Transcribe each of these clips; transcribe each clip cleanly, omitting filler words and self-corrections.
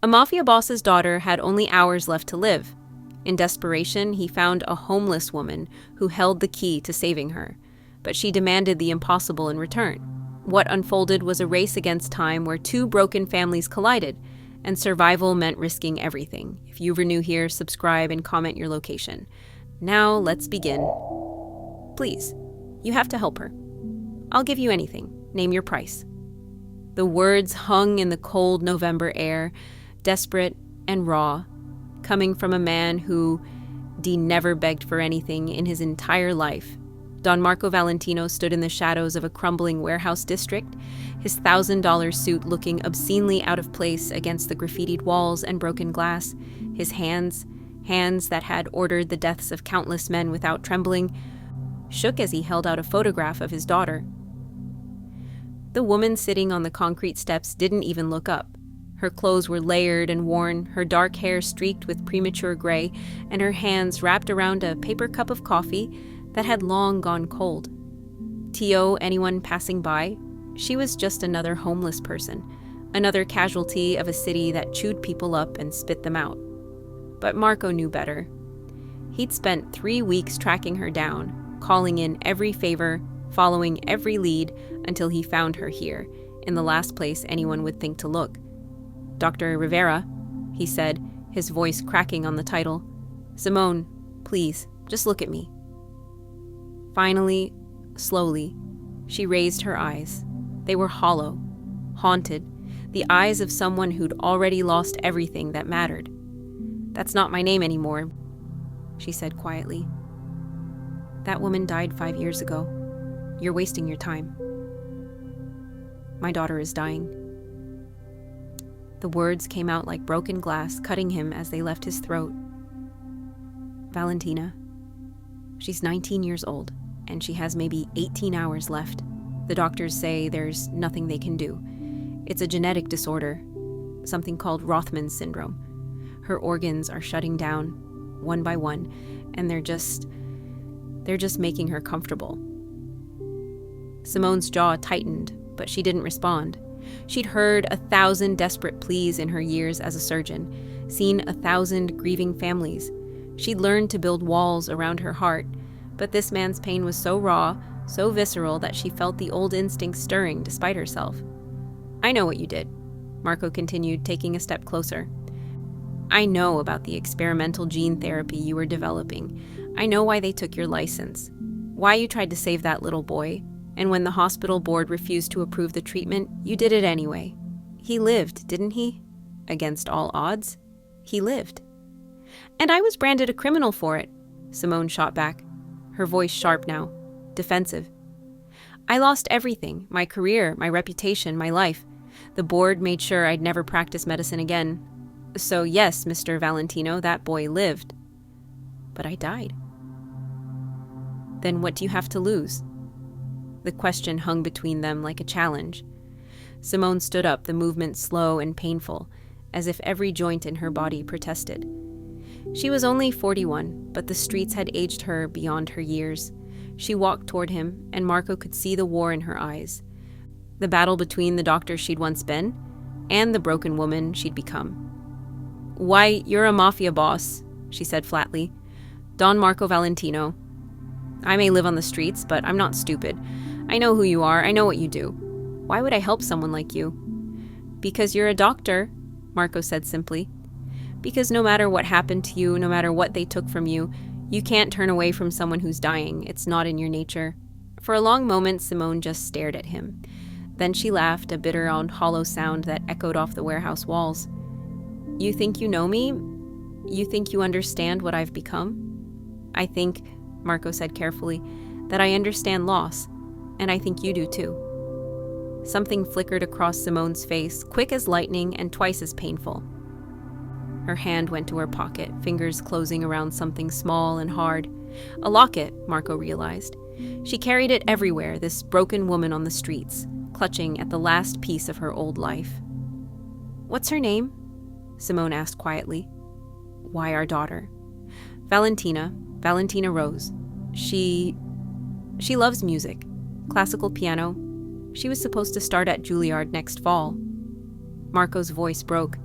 A mafia boss's daughter had only hours left to live. In desperation, he found a homeless woman who held the key to saving her, but she demanded the impossible in return. What unfolded was a race against time where two broken families collided, and survival meant risking everything. If you were new here, subscribe and comment your location. Now, let's begin. Please, you have to help her. I'll give you anything. Name your price. The words hung in the cold November air, desperate and raw, coming from a man who never begged for anything in his entire life. Don Marco Valentino stood in the shadows of a crumbling warehouse district, his $1,000 suit looking obscenely out of place against the graffitied walls and broken glass. His hands that had ordered the deaths of countless men without trembling, shook as he held out a photograph of his daughter. The woman sitting on the concrete steps didn't even look up. Her clothes were layered and worn, her dark hair streaked with premature gray, and her hands wrapped around a paper cup of coffee that had long gone cold. To anyone passing by, she was just another homeless person, another casualty of a city that chewed people up and spit them out. But Marco knew better. He'd spent 3 weeks tracking her down, calling in every favor, following every lead until he found her here, in the last place anyone would think to look. "Dr. Rivera," he said, his voice cracking on the title. "Simone, please, just look at me." Finally, slowly, she raised her eyes. They were hollow, haunted, the eyes of someone who'd already lost everything that mattered. "That's not my name anymore," she said quietly. "That woman died 5 years ago. You're wasting your time. My daughter is dying." The words came out like broken glass, cutting him as they left his throat. "Valentina. She's 19 years old, and she has maybe 18 hours left. The doctors say there's nothing they can do. It's a genetic disorder, something called Rothman's syndrome. Her organs are shutting down, one by one, and they're just making her comfortable." Simone's jaw tightened, but she didn't respond. She'd heard 1,000 desperate pleas in her years as a surgeon, seen 1,000 grieving families. She'd learned to build walls around her heart, but this man's pain was so raw, so visceral that she felt the old instinct stirring despite herself. "I know what you did," Marco continued, taking a step closer. "I know about the experimental gene therapy you were developing. I know why they took your license, why you tried to save that little boy. And when the hospital board refused to approve the treatment, you did it anyway. He lived, didn't he? Against all odds, he lived." "And I was branded a criminal for it," Simone shot back, her voice sharp now, defensive. "I lost everything, my career, my reputation, my life. The board made sure I'd never practice medicine again. So yes, Mr. Valentino, that boy lived. But I died." "Then what do you have to lose?" The question hung between them like a challenge. Simone stood up, the movement slow and painful, as if every joint in her body protested. She was only 41, but the streets had aged her beyond her years. She walked toward him, and Marco could see the war in her eyes. The battle between the doctor she'd once been and the broken woman she'd become. "Why, you're a mafia boss," she said flatly. "Don Marco Valentino. I may live on the streets, but I'm not stupid. I know who you are. I know what you do. Why would I help someone like you?" "Because you're a doctor," Marco said simply. "Because no matter what happened to you, no matter what they took from you, you can't turn away from someone who's dying. It's not in your nature." For a long moment, Simone just stared at him. Then she laughed, a bitter and hollow sound that echoed off the warehouse walls. "You think you know me? You think you understand what I've become?" "I think," Marco said carefully, "that I understand loss. And I think you do too." Something flickered across Simone's face, quick as lightning and twice as painful. Her hand went to her pocket, fingers closing around something small and hard. A locket, Marco realized. She carried it everywhere, this broken woman on the streets, clutching at the last piece of her old life. "What's her name?" Simone asked quietly. "Why our daughter?" Valentina Rose. She loves music. Classical piano. She was supposed to start at Juilliard next fall." Marco's voice broke.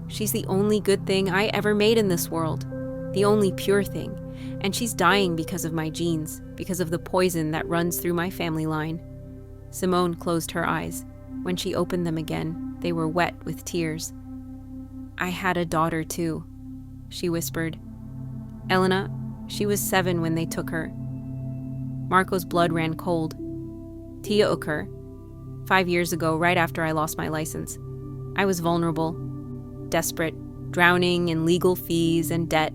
She's the only good thing I ever made in this world, the only pure thing, and she's dying because of my genes, because of the poison that runs through my family line." Simone closed her eyes. When she opened them again, they were wet with tears. "I had a daughter too," she whispered. "Elena, she was 7 when they took her." Marco's blood ran cold. "Tia Uker, 5 years ago, right after I lost my license. I was vulnerable, desperate, drowning in legal fees and debt.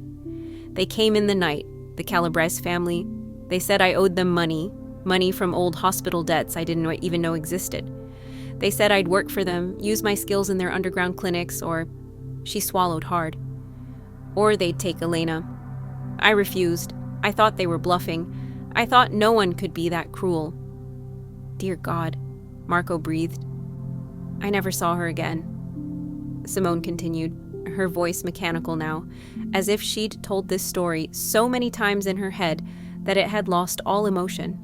They came in the night, the Calabrese family. They said I owed them money from old hospital debts I didn't even know existed. They said I'd work for them, use my skills in their underground clinics, or," she swallowed hard, "or they'd take Elena. I refused. I thought they were bluffing. I thought no one could be that cruel." "Dear God," Marco breathed. "I never saw her again." Simone continued, her voice mechanical now, as if she'd told this story so many times in her head that it had lost all emotion.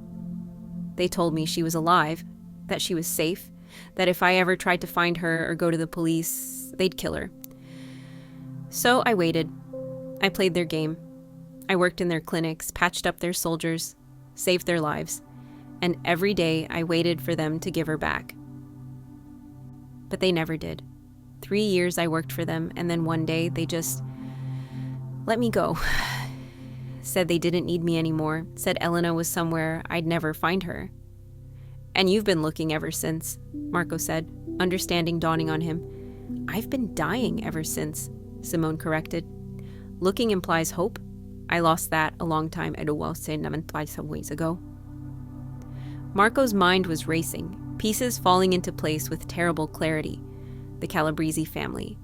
"They told me she was alive, that she was safe, that if I ever tried to find her or go to the police, they'd kill her. So I waited. I played their game. I worked in their clinics, patched up their soldiers, saved their lives, and every day I waited for them to give her back. But they never did. 3 years I worked for them, and then one day they just let me go. Said they didn't need me anymore, said Elena was somewhere I'd never find her." "And you've been looking ever since," Marco said, understanding dawning on him. "I've been dying ever since," Simone corrected. "Looking implies hope. I lost that a long time ago." Marco's mind was racing, pieces falling into place with terrible clarity. The Calabrese family.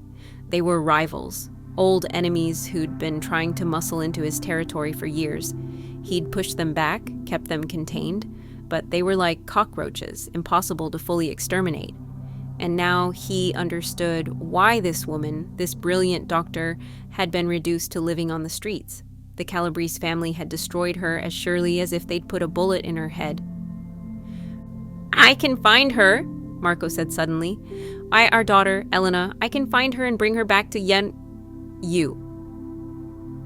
They were rivals, old enemies who'd been trying to muscle into his territory for years. He'd pushed them back, kept them contained, but they were like cockroaches, impossible to fully exterminate. And now he understood why this woman, this brilliant doctor, had been reduced to living on the streets. The Calabrese family had destroyed her as surely as if they'd put a bullet in her head. "I can find her," Marco said suddenly. Our daughter, Elena, I can find her and bring her back to you."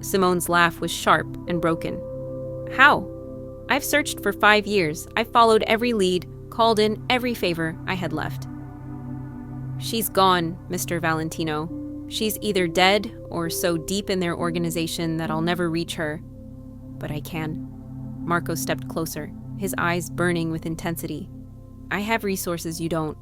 Simone's laugh was sharp and broken. "How? I've searched for 5 years. I've followed every lead, called in every favor I had left." "She's gone, Mr. Valentino. She's either dead or so deep in their organization that I'll never reach her. But I can." Marco stepped closer, his eyes burning with intensity. "I have resources you don't.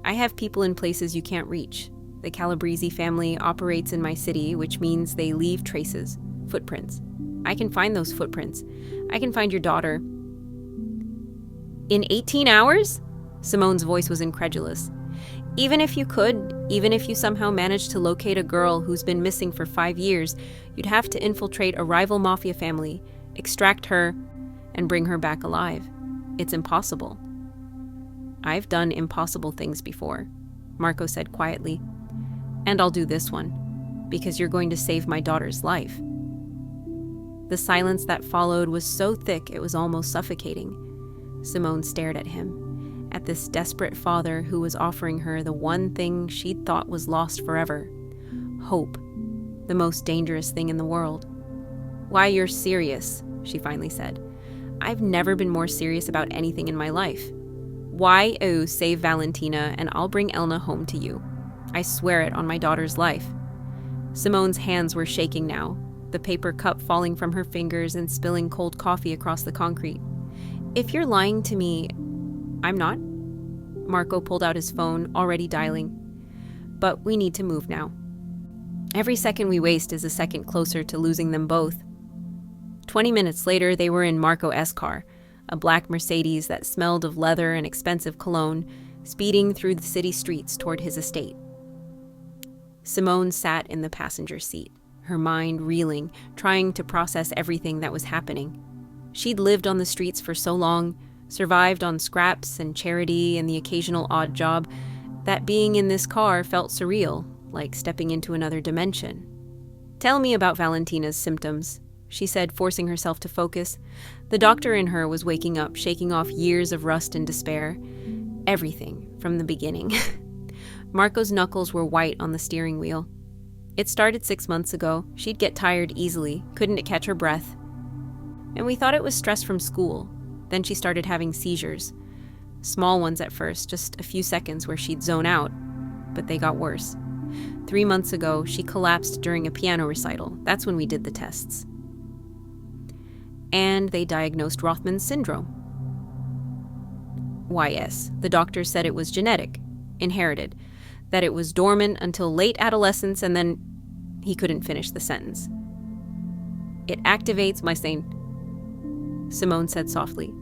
I have people in places you can't reach. The Calabrese family operates in my city, which means they leave traces, footprints. I can find those footprints. I can find your daughter." "In 18 hours?" Simone's voice was incredulous. "Even if you could, even if you somehow managed to locate a girl who's been missing for 5 years, you'd have to infiltrate a rival Mafia family, extract her, and bring her back alive. It's impossible." "I've done impossible things before," Marco said quietly. "And I'll do this one, because you're going to save my daughter's life." The silence that followed was so thick it was almost suffocating. Simone stared at him, at this desperate father who was offering her the one thing she'd thought was lost forever: hope, the most dangerous thing in the world. "Why, you're serious," she finally said. "I've never been more serious about anything in my life. Why, save Valentina, and I'll bring Elena home to you. I swear it on my daughter's life." Simone's hands were shaking now, the paper cup falling from her fingers and spilling cold coffee across the concrete. "If you're lying to me, I'm not." Marco pulled out his phone, already dialing. "But we need to move now. Every second we waste is a second closer to losing them both." 20 minutes later, they were in Marco's car, a black Mercedes that smelled of leather and expensive cologne, speeding through the city streets toward his estate. Simone sat in the passenger seat, her mind reeling, trying to process everything that was happening. She'd lived on the streets for so long, survived on scraps and charity and the occasional odd job, that being in this car felt surreal, like stepping into another dimension. "Tell me about Valentina's symptoms," she said, forcing herself to focus. The doctor in her was waking up, shaking off years of rust and despair. Everything from the beginning. Marco's knuckles were white on the steering wheel. It started 6 months ago. She'd get tired easily, couldn't catch her breath. And we thought it was stress from school. Then she started having seizures. Small ones at first, just a few seconds where she'd zone out, but they got worse. 3 months ago, she collapsed during a piano recital. That's when we did the tests. And they diagnosed Rothman's syndrome. Why, yes, the doctor said it was genetic, inherited, that it was dormant until late adolescence, and then he couldn't finish the sentence. It activates my Simone said softly.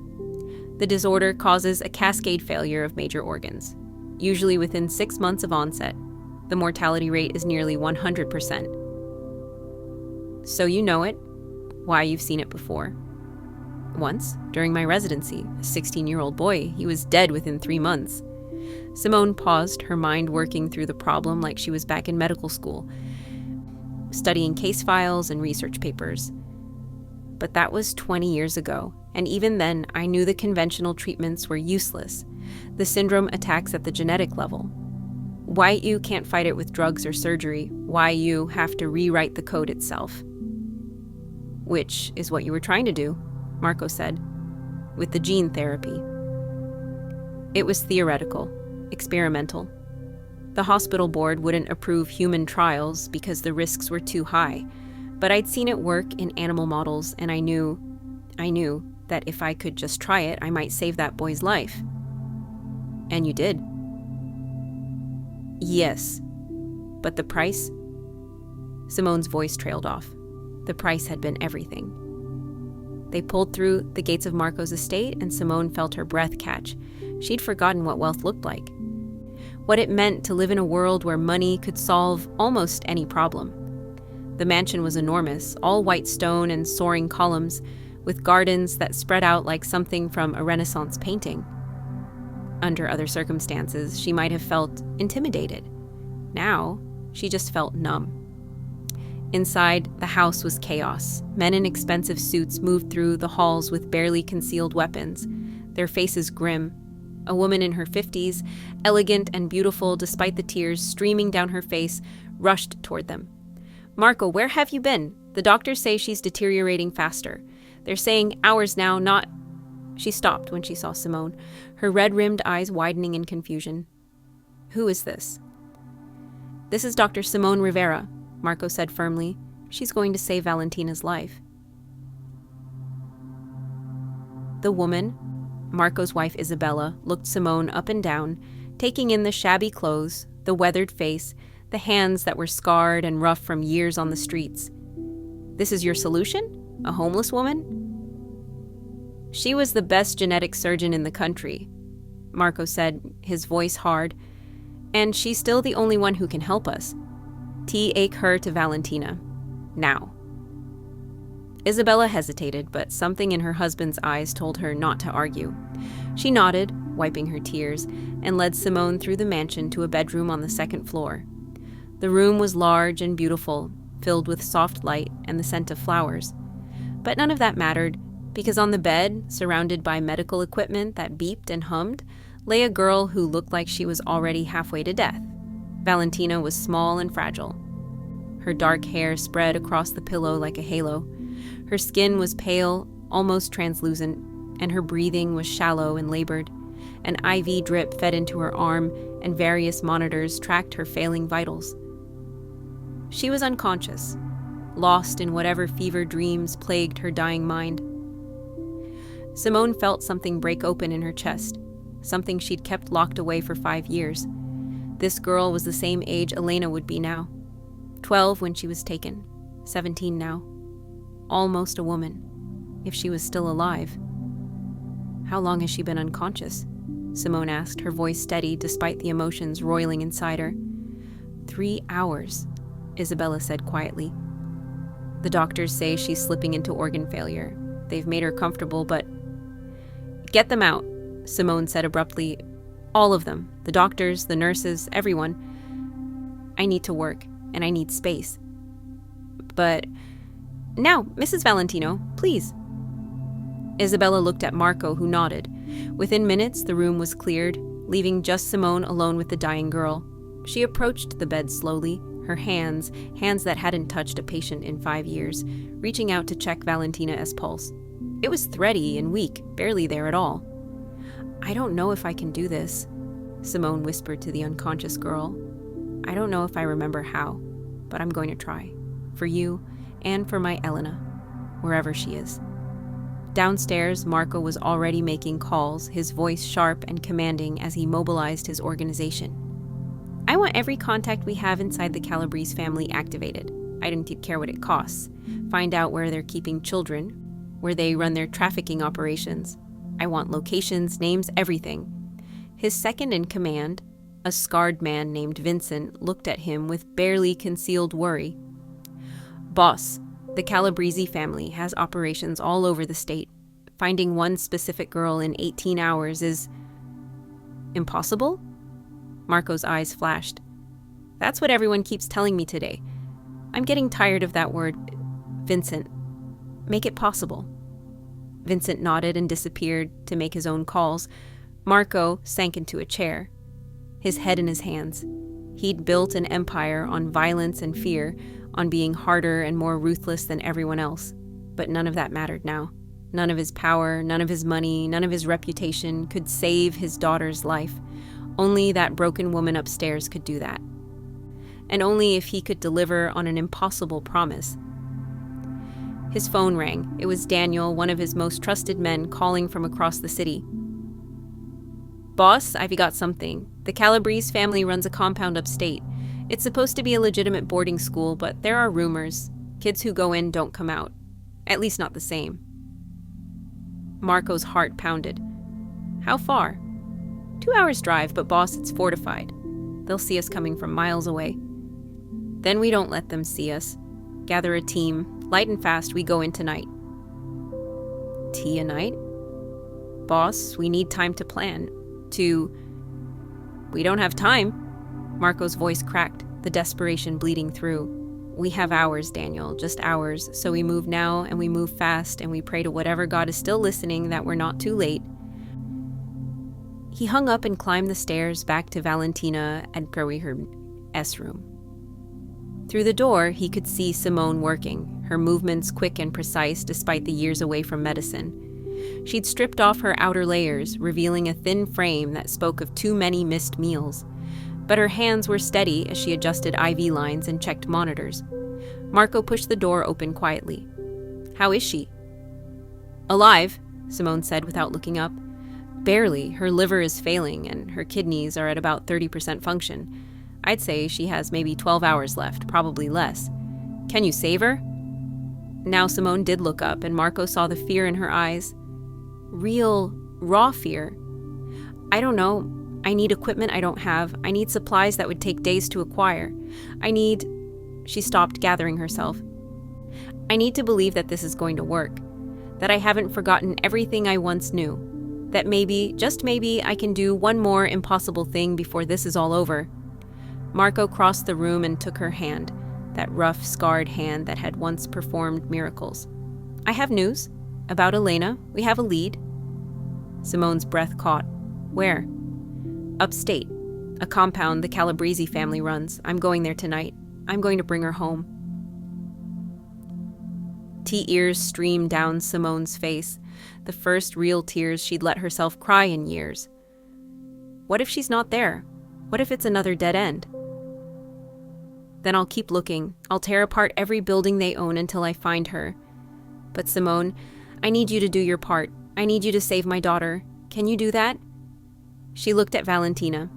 The disorder causes a cascade failure of major organs, usually within 6 months of onset. The mortality rate is nearly 100%. So you know it. Why, you've seen it before. Once, during my residency, a 16-year-old boy, he was dead within 3 months. Simone paused, her mind working through the problem like she was back in medical school, studying case files and research papers. But that was 20 years ago, and even then, I knew the conventional treatments were useless. The syndrome attacks at the genetic level. Why you can't fight it with drugs or surgery, why you have to rewrite the code itself. Which is what you were trying to do, Marco said, with the gene therapy. It was theoretical, experimental. The hospital board wouldn't approve human trials because the risks were too high. But I'd seen it work in animal models, and I knew that if I could just try it, I might save that boy's life. And you did. Yes. But the price? Simone's voice trailed off. The price had been everything. They pulled through the gates of Marco's estate, and Simone felt her breath catch. She'd forgotten what wealth looked like. What it meant to live in a world where money could solve almost any problem. The mansion was enormous, all white stone and soaring columns, with gardens that spread out like something from a Renaissance painting. Under other circumstances, she might have felt intimidated. Now, she just felt numb. Inside, the house was chaos. Men in expensive suits moved through the halls with barely concealed weapons, their faces grim. A woman in her 50s, elegant and beautiful despite the tears streaming down her face, rushed toward them. Marco, where have you been? The doctors say she's deteriorating faster. They're saying hours now, not... She stopped when she saw Simone, her red-rimmed eyes widening in confusion. Who is this? This is Dr. Simone Rivera, Marco said firmly. She's going to save Valentina's life. The woman, Marco's wife Isabella, looked Simone up and down, taking in the shabby clothes, the weathered face, the hands that were scarred and rough from years on the streets. This is your solution? A homeless woman? She was the best genetic surgeon in the country, Marco said, his voice hard. And she's still the only one who can help us. Take her to Valentina. Now. Isabella hesitated, but something in her husband's eyes told her not to argue. She nodded, wiping her tears, and led Simone through the mansion to a bedroom on the second floor. The room was large and beautiful, filled with soft light and the scent of flowers. But none of that mattered, because on the bed, surrounded by medical equipment that beeped and hummed, lay a girl who looked like she was already halfway to death. Valentina was small and fragile. Her dark hair spread across the pillow like a halo. Her skin was pale, almost translucent, and her breathing was shallow and labored. An IV drip fed into her arm, and various monitors tracked her failing vitals. She was unconscious, lost in whatever fever dreams plagued her dying mind. Simone felt something break open in her chest, something she'd kept locked away for 5 years. This girl was the same age Elena would be now. 12 when she was taken, 17 now. Almost a woman, if she was still alive. How long has she been unconscious? Simone asked, her voice steady despite the emotions roiling inside her. 3 hours, Isabella said quietly. The doctors say she's slipping into organ failure. They've made her comfortable, but... Get them out, Simone said abruptly. All of them. The doctors, the nurses, everyone. I need to work, and I need space. But... Now, Mrs. Valentino, please. Isabella looked at Marco, who nodded. Within minutes, the room was cleared, leaving just Simone alone with the dying girl. She approached the bed slowly, her hands that hadn't touched a patient in 5 years, reaching out to check Valentina's pulse. It was thready and weak, barely there at all. "I don't know if I can do this," Simone whispered to the unconscious girl. "I don't know if I remember how, but I'm going to try. For you, and for my Elena, wherever she is." Downstairs, Marco was already making calls, his voice sharp and commanding as he mobilized his organization. "I want every contact we have inside the Calabrese family activated. I don't care what it costs. Find out where they're keeping children, where they run their trafficking operations. I want locations, names, everything." His second in command, a scarred man named Vincent, looked at him with barely concealed worry. "Boss, the Calabrese family has operations all over the state. Finding one specific girl in 18 hours is impossible?" Marco's eyes flashed. "That's what everyone keeps telling me today. I'm getting tired of that word. Vincent, make it possible." Vincent nodded and disappeared to make his own calls. Marco sank into a chair, his head in his hands. He'd built an empire on violence and fear, on being harder and more ruthless than everyone else. But none of that mattered now. None of his power, none of his money, none of his reputation could save his daughter's life. Only that broken woman upstairs could do that. And only if he could deliver on an impossible promise. His phone rang. It was Daniel, one of his most trusted men, calling from across the city. "Boss, I've got something. The Calabrese family runs a compound upstate. It's supposed to be a legitimate boarding school, but there are rumors. Kids who go in don't come out. At least not the same." Marco's heart pounded. "How far?" 2 hours drive, but boss, it's fortified. They'll see us coming from miles away." "Then we don't let them see us. Gather a team. Light and fast, we go in tonight." "Tea a night?" "Boss, we need time to plan. We don't have time." Marco's voice cracked, the desperation bleeding through. "We have hours, Daniel, just hours, so we move now and we move fast and we pray to whatever God is still listening that we're not too late." He hung up and climbed the stairs back to Valentina and Grawiher's room. Through the door, he could see Simone working, her movements quick and precise despite the years away from medicine. She'd stripped off her outer layers, revealing a thin frame that spoke of too many missed meals. But her hands were steady as she adjusted IV lines and checked monitors. Marco pushed the door open quietly. "How is she?" "Alive," Simone said without looking up. "Barely. Her liver is failing, and her kidneys are at about 30% function. I'd say she has maybe 12 hours left, probably less. Can you save her?" Now Simone did look up, and Marco saw the fear in her eyes. Real, raw fear. "I don't know. I need equipment I don't have. I need supplies that would take days to acquire. She stopped, gathering herself. "I need to believe that this is going to work. That I haven't forgotten everything I once knew. That maybe, just maybe, I can do one more impossible thing before this is all over." Marco crossed the room and took her hand, that rough, scarred hand that had once performed miracles. "I have news. About Elena. We have a lead." Simone's breath caught. "Where?" "Upstate. A compound the Calabrese family runs. I'm going there tonight. I'm going to bring her home." Tears streamed down Simone's face, the first real tears she'd let herself cry in years. What if she's not there? What if it's another dead end? "Then I'll keep looking. I'll tear apart every building they own until I find her. But Simone, I need you to do your part. I need you to save my daughter. Can you do that?" She looked at Valentina,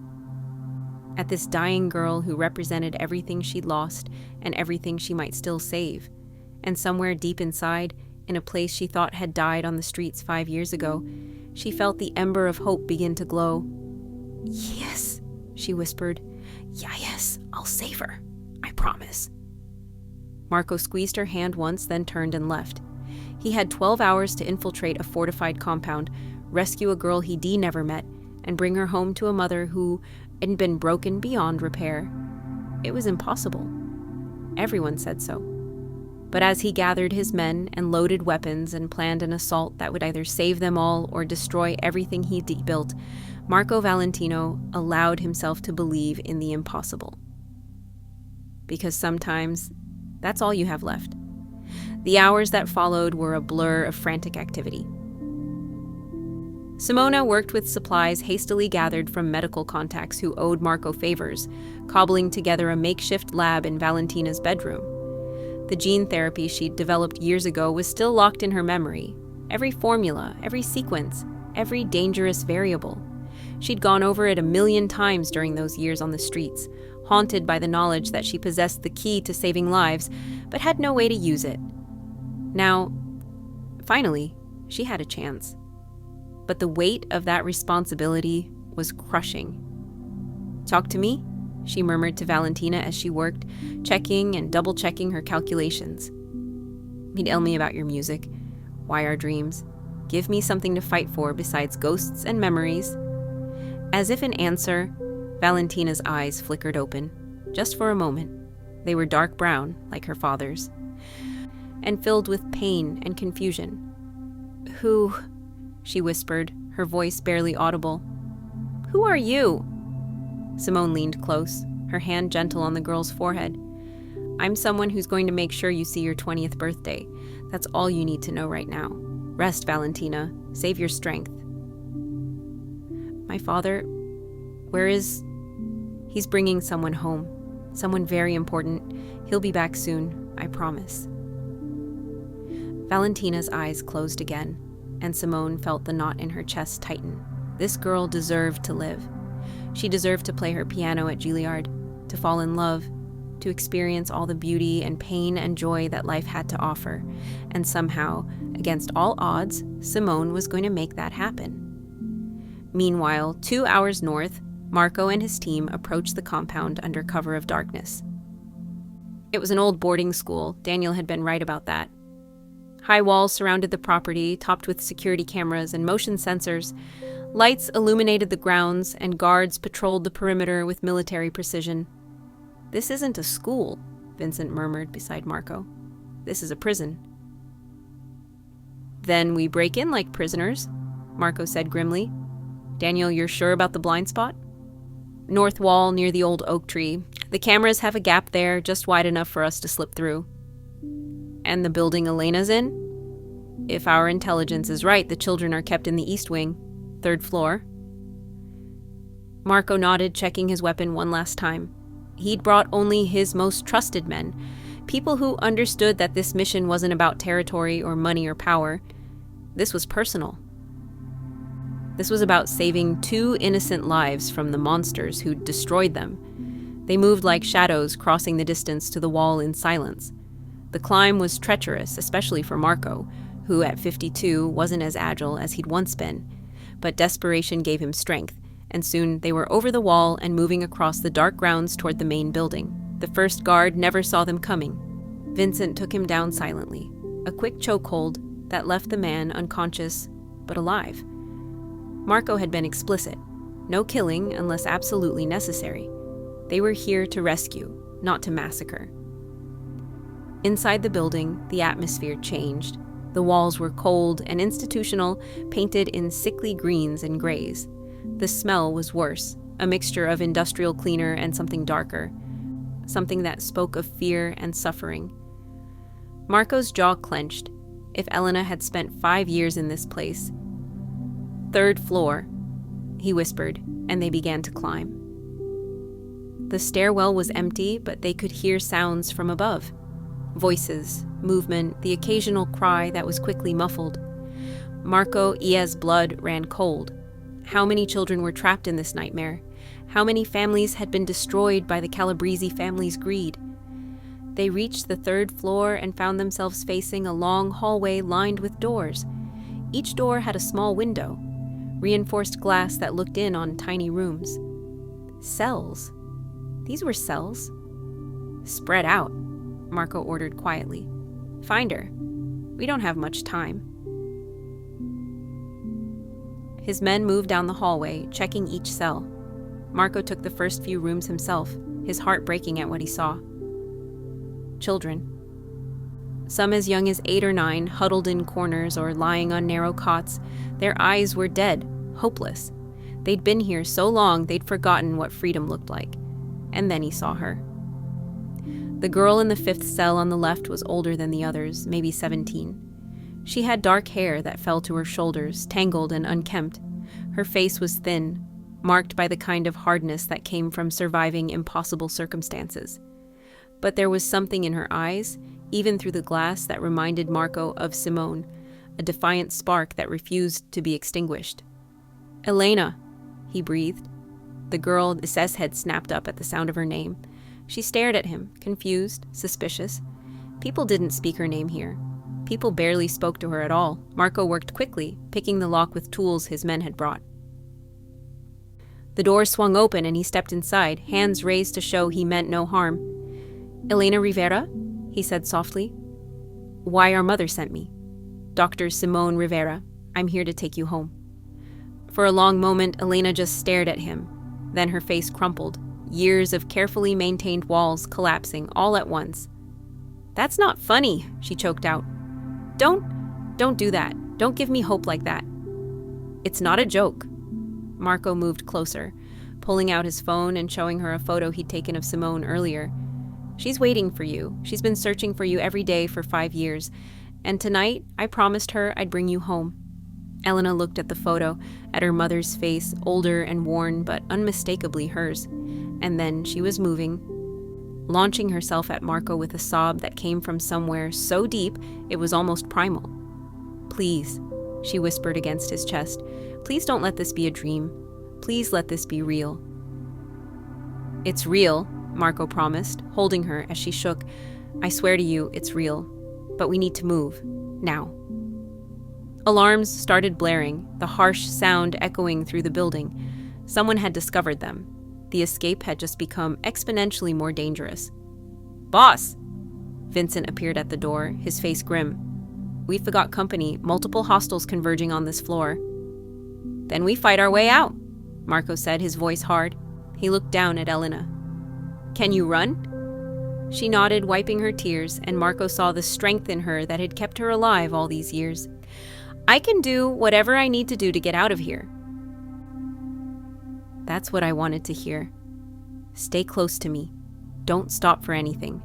at this dying girl who represented everything she'd lost and everything she might still save. And somewhere deep inside, in a place she thought had died on the streets 5 years ago, she felt the ember of hope begin to glow. "Yes," she whispered. Yes, I'll save her. I promise." Marco squeezed her hand once, then turned and left. He had 12 hours to infiltrate a fortified compound, rescue a girl he'd never met, and bring her home to a mother who had been broken beyond repair. It was impossible. Everyone said so. But as he gathered his men and loaded weapons and planned an assault that would either save them all or destroy everything he'd built, Marco Valentino allowed himself to believe in the impossible. because sometimes that's all you have left. The hours that followed were a blur of frantic activity. Simona worked with supplies hastily gathered from medical contacts who owed Marco favors, cobbling together a makeshift lab in Valentina's bedroom. The gene therapy she'd developed years ago was still locked in her memory. Every formula, every sequence, every dangerous variable. She'd gone over it 1,000,000 times during those years on the streets, haunted by the knowledge that she possessed the key to saving lives, but had no way to use it. Now, finally, she had a chance. But the weight of that responsibility was crushing. "Talk to me," she murmured to Valentina as she worked, checking and double-checking her calculations. "Tell me about your music. Why our dreams? Give me something to fight for besides ghosts and memories." As if in answer, Valentina's eyes flickered open, just for a moment. They were dark brown, like her father's, and filled with pain and confusion. "Who?" she whispered, her voice barely audible. "Who are you?" Simone leaned close, her hand gentle on the girl's forehead. "I'm someone who's going to make sure you see your 20th birthday. That's all you need to know right now. Rest, Valentina. Save your strength." "My father, where is—" "He's bringing someone home. Someone very important. He'll be back soon, I promise." Valentina's eyes closed again, and Simone felt the knot in her chest tighten. This girl deserved to live. She deserved to play her piano at Juilliard, to fall in love, to experience all the beauty and pain and joy that life had to offer. And somehow, against all odds, Simone was going to make that happen. Meanwhile, 2 hours north, Marco and his team approached the compound under cover of darkness. It was an old boarding school. Daniel had been right about that. High walls surrounded the property, topped with security cameras and motion sensors. Lights illuminated the grounds, and guards patrolled the perimeter with military precision. "This isn't a school," Vincent murmured beside Marco. "This is a prison." "Then we break in like prisoners," Marco said grimly. "Daniel, you're sure about the blind spot?" "North wall near the old oak tree. The cameras have a gap there, just wide enough for us to slip through." "And the building Elena's in?" "If our intelligence is right, the children are kept in the east wing, 3rd floor." Marco nodded, checking his weapon one last time. He'd brought only his most trusted men, people who understood that this mission wasn't about territory or money or power. This was personal. This was about saving 2 innocent lives from the monsters who'd destroyed them. They moved like shadows, crossing the distance to the wall in silence. The climb was treacherous, especially for Marco, who at 52 wasn't as agile as he'd once been. But desperation gave him strength, and soon they were over the wall and moving across the dark grounds toward the main building. The first guard never saw them coming. Vincent took him down silently, a quick chokehold that left the man unconscious but alive. Marco had been explicit. No killing unless absolutely necessary. They were here to rescue, not to massacre. Inside the building, the atmosphere changed. The walls were cold and institutional, painted in sickly greens and grays. The smell was worse, a mixture of industrial cleaner and something darker, something that spoke of fear and suffering. Marco's jaw clenched. If Elena had spent 5 years in this place. 3rd floor, he whispered, and they began to climb. The stairwell was empty, but they could hear sounds from above. Voices, movement, the occasional cry that was quickly muffled. Marco Ia's blood ran cold. How many children were trapped in this nightmare? How many families had been destroyed by the Calabrese family's greed? They reached the 3rd floor and found themselves facing a long hallway lined with doors. Each door had a small window, reinforced glass that looked in on tiny rooms. Cells. These were cells. "Spread out," Marco ordered quietly. "Find her. We don't have much time." His men moved down the hallway, checking each cell. Marco took the first few rooms himself, his heart breaking at what he saw. Children. Some as young as 8 or 9, huddled in corners or lying on narrow cots. Their eyes were dead, hopeless. They'd been here so long they'd forgotten what freedom looked like. And then he saw her. The girl in the fifth cell on the left was older than the others, maybe 17. She had dark hair that fell to her shoulders, tangled and unkempt. Her face was thin, marked by the kind of hardness that came from surviving impossible circumstances. But there was something in her eyes, even through the glass, that reminded Marco of Simone, a defiant spark that refused to be extinguished. "Elena," he breathed. The girl's head snapped up at the sound of her name. She stared at him, confused, suspicious. People didn't speak her name here. People barely spoke to her at all. Marco worked quickly, picking the lock with tools his men had brought. The door swung open and he stepped inside, hands raised to show he meant no harm. "Elena Rivera?" he said softly. "Why our mother sent me. Dr. Simone Rivera. I'm here to take you home." For a long moment, Elena just stared at him. Then her face crumpled, years of carefully maintained walls collapsing all at once. "That's not funny," she choked out. Don't do that. Don't give me hope like that." "It's not a joke." Marco moved closer, pulling out his phone and showing her a photo he'd taken of Simone earlier. "She's waiting for you. She's been searching for you every day for 5 years. And tonight, I promised her I'd bring you home." Elena looked at the photo, at her mother's face, older and worn, but unmistakably hers. And then she was moving, launching herself at Marco with a sob that came from somewhere so deep it was almost primal. "Please," she whispered against his chest, "please don't let this be a dream. Please let this be real." "It's real," Marco promised, holding her as she shook. "I swear to you, it's real. But we need to move. Now." Alarms started blaring, the harsh sound echoing through the building. Someone had discovered them. The escape had just become exponentially more dangerous. "Boss!" Vincent appeared at the door, his face grim. "We've got company, multiple hostiles converging on this floor." "Then we fight our way out," Marco said, his voice hard. He looked down at Elena. "Can you run?" She nodded, wiping her tears, and Marco saw the strength in her that had kept her alive all these years. "I can do whatever I need to do to get out of here." That's what I wanted to hear. "Stay close to me. Don't stop for anything."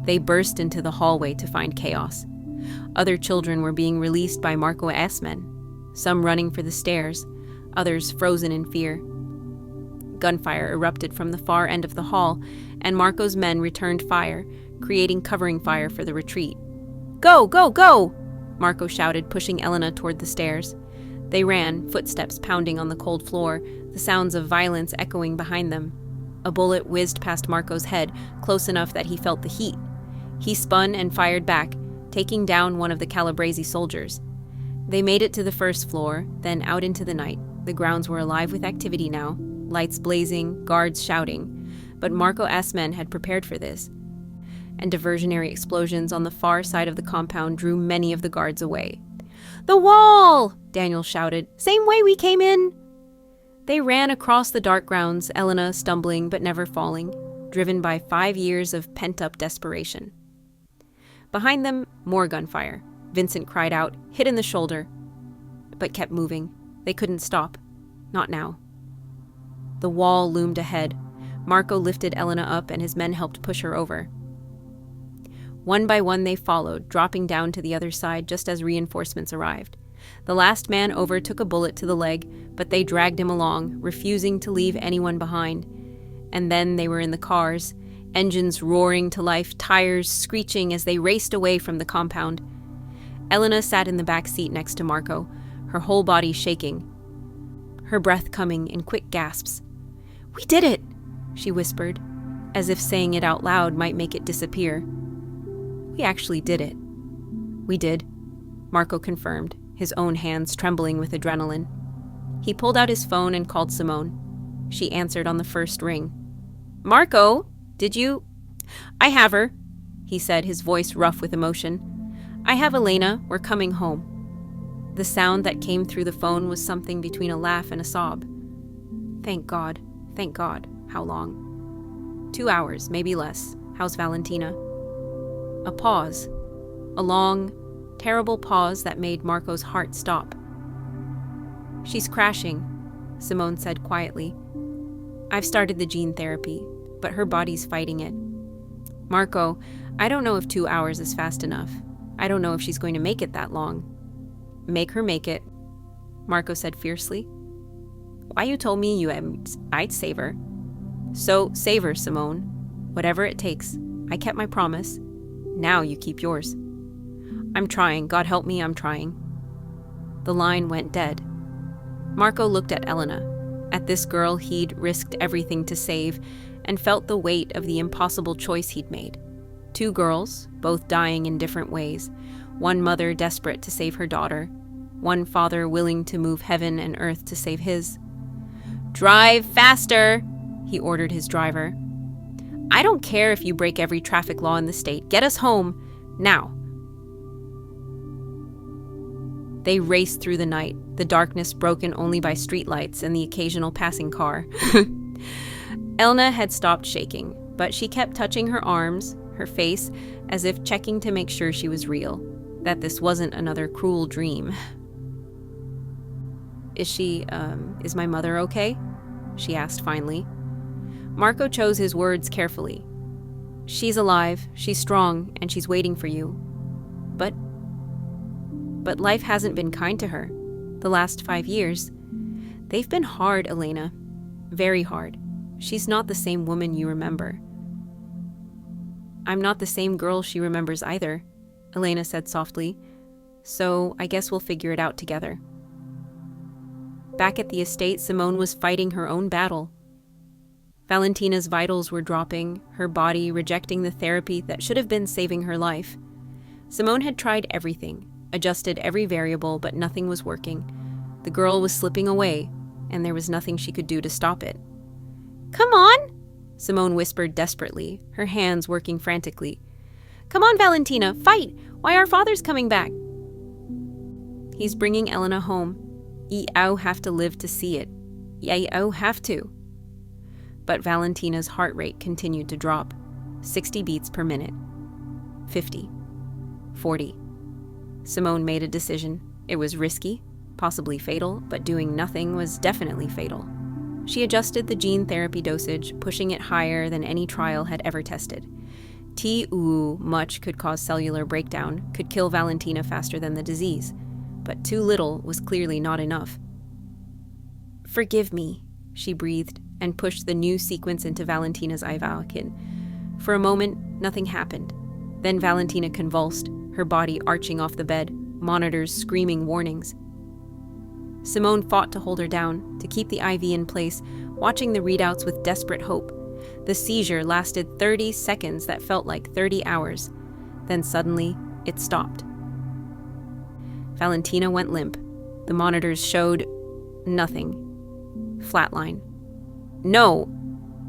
They burst into the hallway to find chaos. Other children were being released by Marco S-men, some running for the stairs, others frozen in fear. Gunfire erupted from the far end of the hall, and Marco's men returned fire, creating covering fire for the retreat. "Go, go, go!" Marco shouted, pushing Elena toward the stairs. They ran, footsteps pounding on the cold floor, the sounds of violence echoing behind them. A bullet whizzed past Marco's head, close enough that he felt the heat. He spun and fired back, taking down one of the Calabrese soldiers. They made it to the first floor, then out into the night. The grounds were alive with activity now, lights blazing, guards shouting. But Marco S-men had prepared for this. And diversionary explosions on the far side of the compound drew many of the guards away. "The wall!" Daniel shouted. "Same way we came in!" They ran across the dark grounds, Elena stumbling but never falling, driven by 5 years of pent-up desperation. Behind them, more gunfire. Vincent cried out, hit in the shoulder, but kept moving. They couldn't stop. Not now. The wall loomed ahead. Marco lifted Elena up and his men helped push her over. One by one they followed, dropping down to the other side just as reinforcements arrived. The last man over took a bullet to the leg, but they dragged him along, refusing to leave anyone behind. And then they were in the cars, engines roaring to life, tires screeching as they raced away from the compound. Elena sat in the back seat next to Marco, her whole body shaking, her breath coming in quick gasps. "We did it!" she whispered, as if saying it out loud might make it disappear. "We actually did it." "We did," Marco confirmed, his own hands trembling with adrenaline. He pulled out his phone and called Simone. She answered on the first ring. "Marco, did you—" "I have her," he said, his voice rough with emotion. "I have Elena. We're coming home." The sound that came through the phone was something between a laugh and a sob. Thank God. Thank God. How long? 2 hours, maybe less. How's Valentina?" A pause. A long, terrible pause that made Marco's heart stop. "She's crashing," Simone said quietly. "I've started the gene therapy, but her body's fighting it. Marco, I don't know if 2 hours is fast enough. I don't know if she's going to make it that long. Make her make it, Marco said fiercely. Why you told me I'd save her? So save her, Simone. Whatever it takes. I kept my promise. Now you keep yours. I'm trying. God help me, I'm trying. The line went dead. Marco looked at Elena, at this girl he'd risked everything to save, and felt the weight of the impossible choice he'd made. 2 girls, both dying in different ways. One mother desperate to save her daughter. One father willing to move heaven and earth to save his. Drive faster, he ordered his driver. I don't care if you break every traffic law in the state. Get us home, now. They raced through the night, the darkness broken only by streetlights and the occasional passing car. Elna had stopped shaking, but she kept touching her arms, her face, as if checking to make sure she was real, that this wasn't another cruel dream. Is my mother okay? She asked finally. Marco chose his words carefully. She's alive, she's strong, and she's waiting for you. But life hasn't been kind to her. The last 5 years. They've been hard, Elena. Very hard. She's not the same woman you remember. I'm not the same girl she remembers either, Elena said softly. So I guess we'll figure it out together. Back at the estate, Simone was fighting her own battle. Valentina's vitals were dropping, her body rejecting the therapy that should have been saving her life. Simone had tried everything, adjusted every variable, but nothing was working. The girl was slipping away, and there was nothing she could do to stop it. Come on, Simone whispered desperately, her hands working frantically. Come on, Valentina, fight! Why, our father's coming back. He's bringing Elena home. I have to live to see it. I have to. But Valentina's heart rate continued to drop. 60 beats per minute. 50. 40. Simone made a decision. It was risky, possibly fatal, but doing nothing was definitely fatal. She adjusted the gene therapy dosage, pushing it higher than any trial had ever tested. Too much could cause cellular breakdown, could kill Valentina faster than the disease. But too little was clearly not enough. Forgive me, she breathed, and pushed the new sequence into Valentina's Ivalkin. For a moment, nothing happened. Then Valentina convulsed, her body arching off the bed, monitors screaming warnings. Simone fought to hold her down, to keep the IV in place, watching the readouts with desperate hope. The seizure lasted 30 seconds that felt like 30 hours. Then suddenly, it stopped. Valentina went limp. The monitors showed nothing. Flatline. No,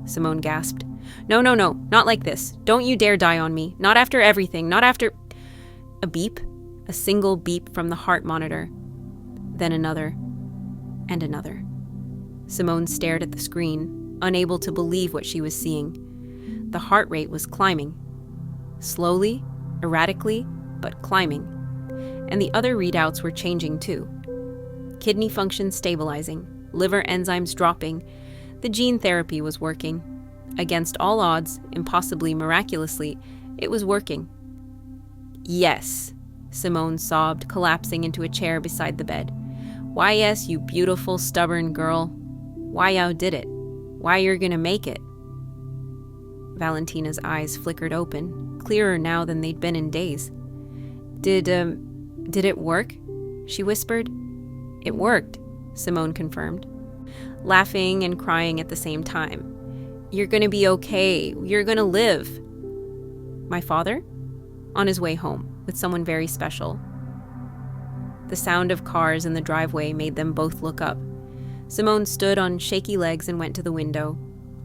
Simone gasped. No, not like this. Don't you dare die on me. Not after everything, not after... A beep, a single beep from the heart monitor. Then another, and another. Simone stared at the screen, unable to believe what she was seeing. The heart rate was climbing. Slowly, erratically, but climbing. And the other readouts were changing too. Kidney function stabilizing, liver enzymes dropping. The gene therapy was working. Against all odds, impossibly miraculously, it was working. Yes, Simone sobbed, collapsing into a chair beside the bed. Why, yes, you beautiful, stubborn girl. Why you did it? Why you're gonna make it? Valentina's eyes flickered open, clearer now than they'd been in days. Did it work? She whispered. It worked, Simone confirmed, laughing and crying at the same time. You're gonna be okay. You're gonna live. My father? On his way home, with someone very special. The sound of cars in the driveway made them both look up. Simone stood on shaky legs and went to the window.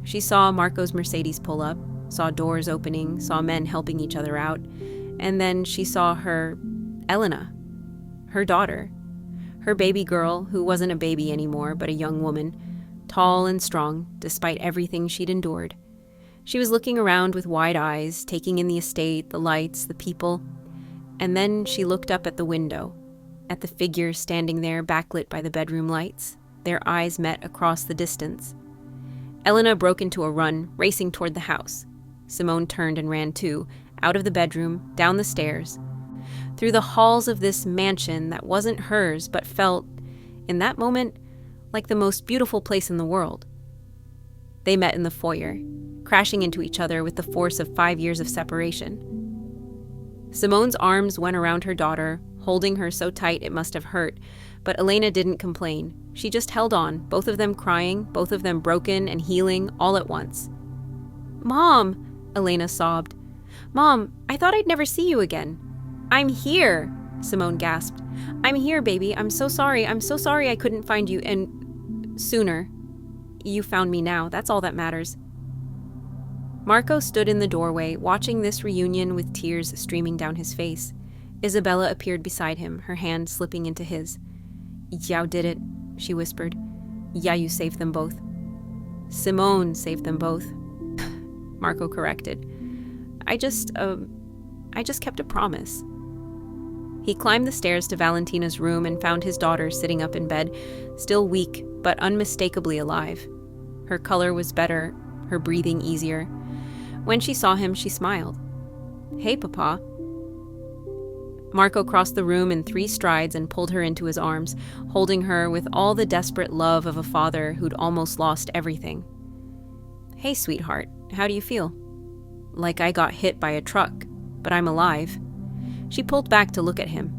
She saw Marco's Mercedes pull up, saw doors opening, saw men helping each other out, and then she saw her, Elena, her daughter, her baby girl, who wasn't a baby anymore but a young woman, tall and strong, despite everything she'd endured. She was looking around with wide eyes, taking in the estate, the lights, the people, and then she looked up at the window, at the figure standing there backlit by the bedroom lights. Their eyes met across the distance. Elena broke into a run, racing toward the house. Simone turned and ran too, out of the bedroom, down the stairs, through the halls of this mansion that wasn't hers but felt, in that moment, like the most beautiful place in the world. They met in the foyer, crashing into each other with the force of 5 years of separation. Simone's arms went around her daughter, holding her so tight it must have hurt, but Elena didn't complain. She just held on, both of them crying, both of them broken and healing all at once. "Mom," Elena sobbed. "Mom, I thought I'd never see you again." "I'm here," Simone gasped. "I'm here, baby. I'm so sorry I couldn't find you sooner. You found me now. That's all that matters." Marco stood in the doorway, watching this reunion with tears streaming down his face. Isabella appeared beside him, her hand slipping into his. "You did it," she whispered. "Yeah, you saved them both." "Simone saved them both," Marco corrected. I just kept a promise." He climbed the stairs to Valentina's room and found his daughter sitting up in bed, still weak, but unmistakably alive. Her color was better, her breathing easier. When she saw him, she smiled. "Hey, Papa." Marco crossed the room in 3 strides and pulled her into his arms, holding her with all the desperate love of a father who'd almost lost everything. "Hey, sweetheart, how do you feel?" "Like I got hit by a truck, but I'm alive." She pulled back to look at him.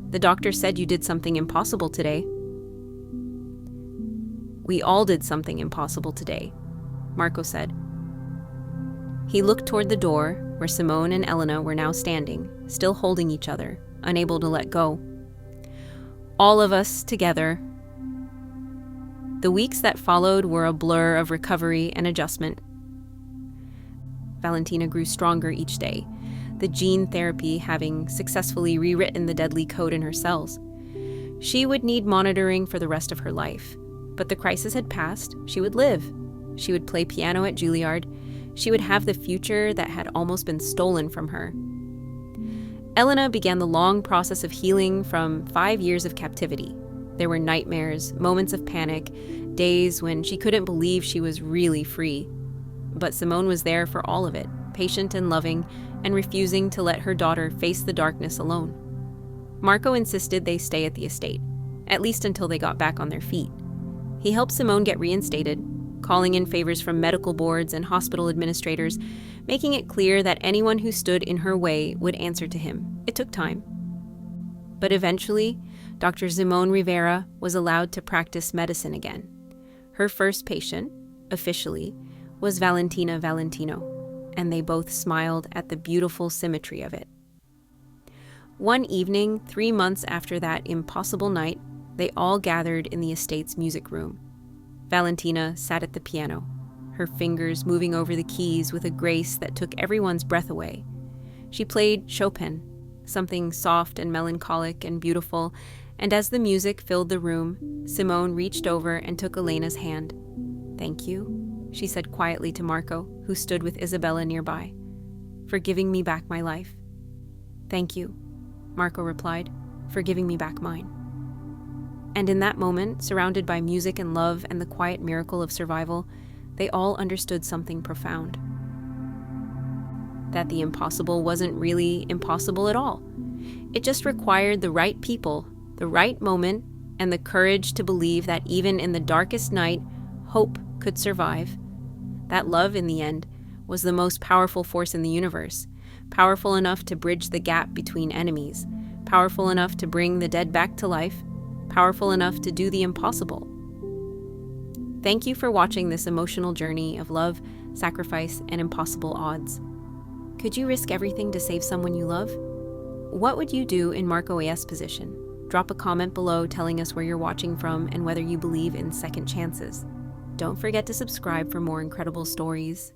"The doctor said you did something impossible today." "We all did something impossible today," Marco said. He looked toward the door, where Simone and Elena were now standing, still holding each other, unable to let go. All of us together. The weeks that followed were a blur of recovery and adjustment. Valentina grew stronger each day, the gene therapy having successfully rewritten the deadly code in her cells. She would need monitoring for the rest of her life, but the crisis had passed. She would live. She would play piano at Juilliard. She would have the future that had almost been stolen from her. Elena began the long process of healing from 5 years of captivity. There were nightmares, moments of panic, days when she couldn't believe she was really free. But Simone was there for all of it, patient and loving, and refusing to let her daughter face the darkness alone. Marco insisted they stay at the estate, at least until they got back on their feet. He helped Simone get reinstated, calling in favors from medical boards and hospital administrators, making it clear that anyone who stood in her way would answer to him. It took time. But eventually, Dr. Simone Rivera was allowed to practice medicine again. Her first patient, officially, was Valentina Valentino, and they both smiled at the beautiful symmetry of it. One evening, 3 months after that impossible night, they all gathered in the estate's music room. Valentina sat at the piano, her fingers moving over the keys with a grace that took everyone's breath away. She played Chopin, something soft and melancholic and beautiful, and as the music filled the room, Simone reached over and took Elena's hand. "Thank you," she said quietly to Marco, who stood with Isabella nearby, "for giving me back my life." "Thank you," Marco replied, "for giving me back mine." And in that moment, surrounded by music and love and the quiet miracle of survival, they all understood something profound. That the impossible wasn't really impossible at all. It just required the right people, the right moment, and the courage to believe that even in the darkest night, hope could survive. That love, in the end, was the most powerful force in the universe, powerful enough to bridge the gap between enemies, powerful enough to bring the dead back to life, powerful enough to do the impossible. Thank you for watching this emotional journey of love, sacrifice, and impossible odds. Could you risk everything to save someone you love? What would you do in Marco A.'s position? Drop a comment below telling us where you're watching from and whether you believe in second chances. Don't forget to subscribe for more incredible stories.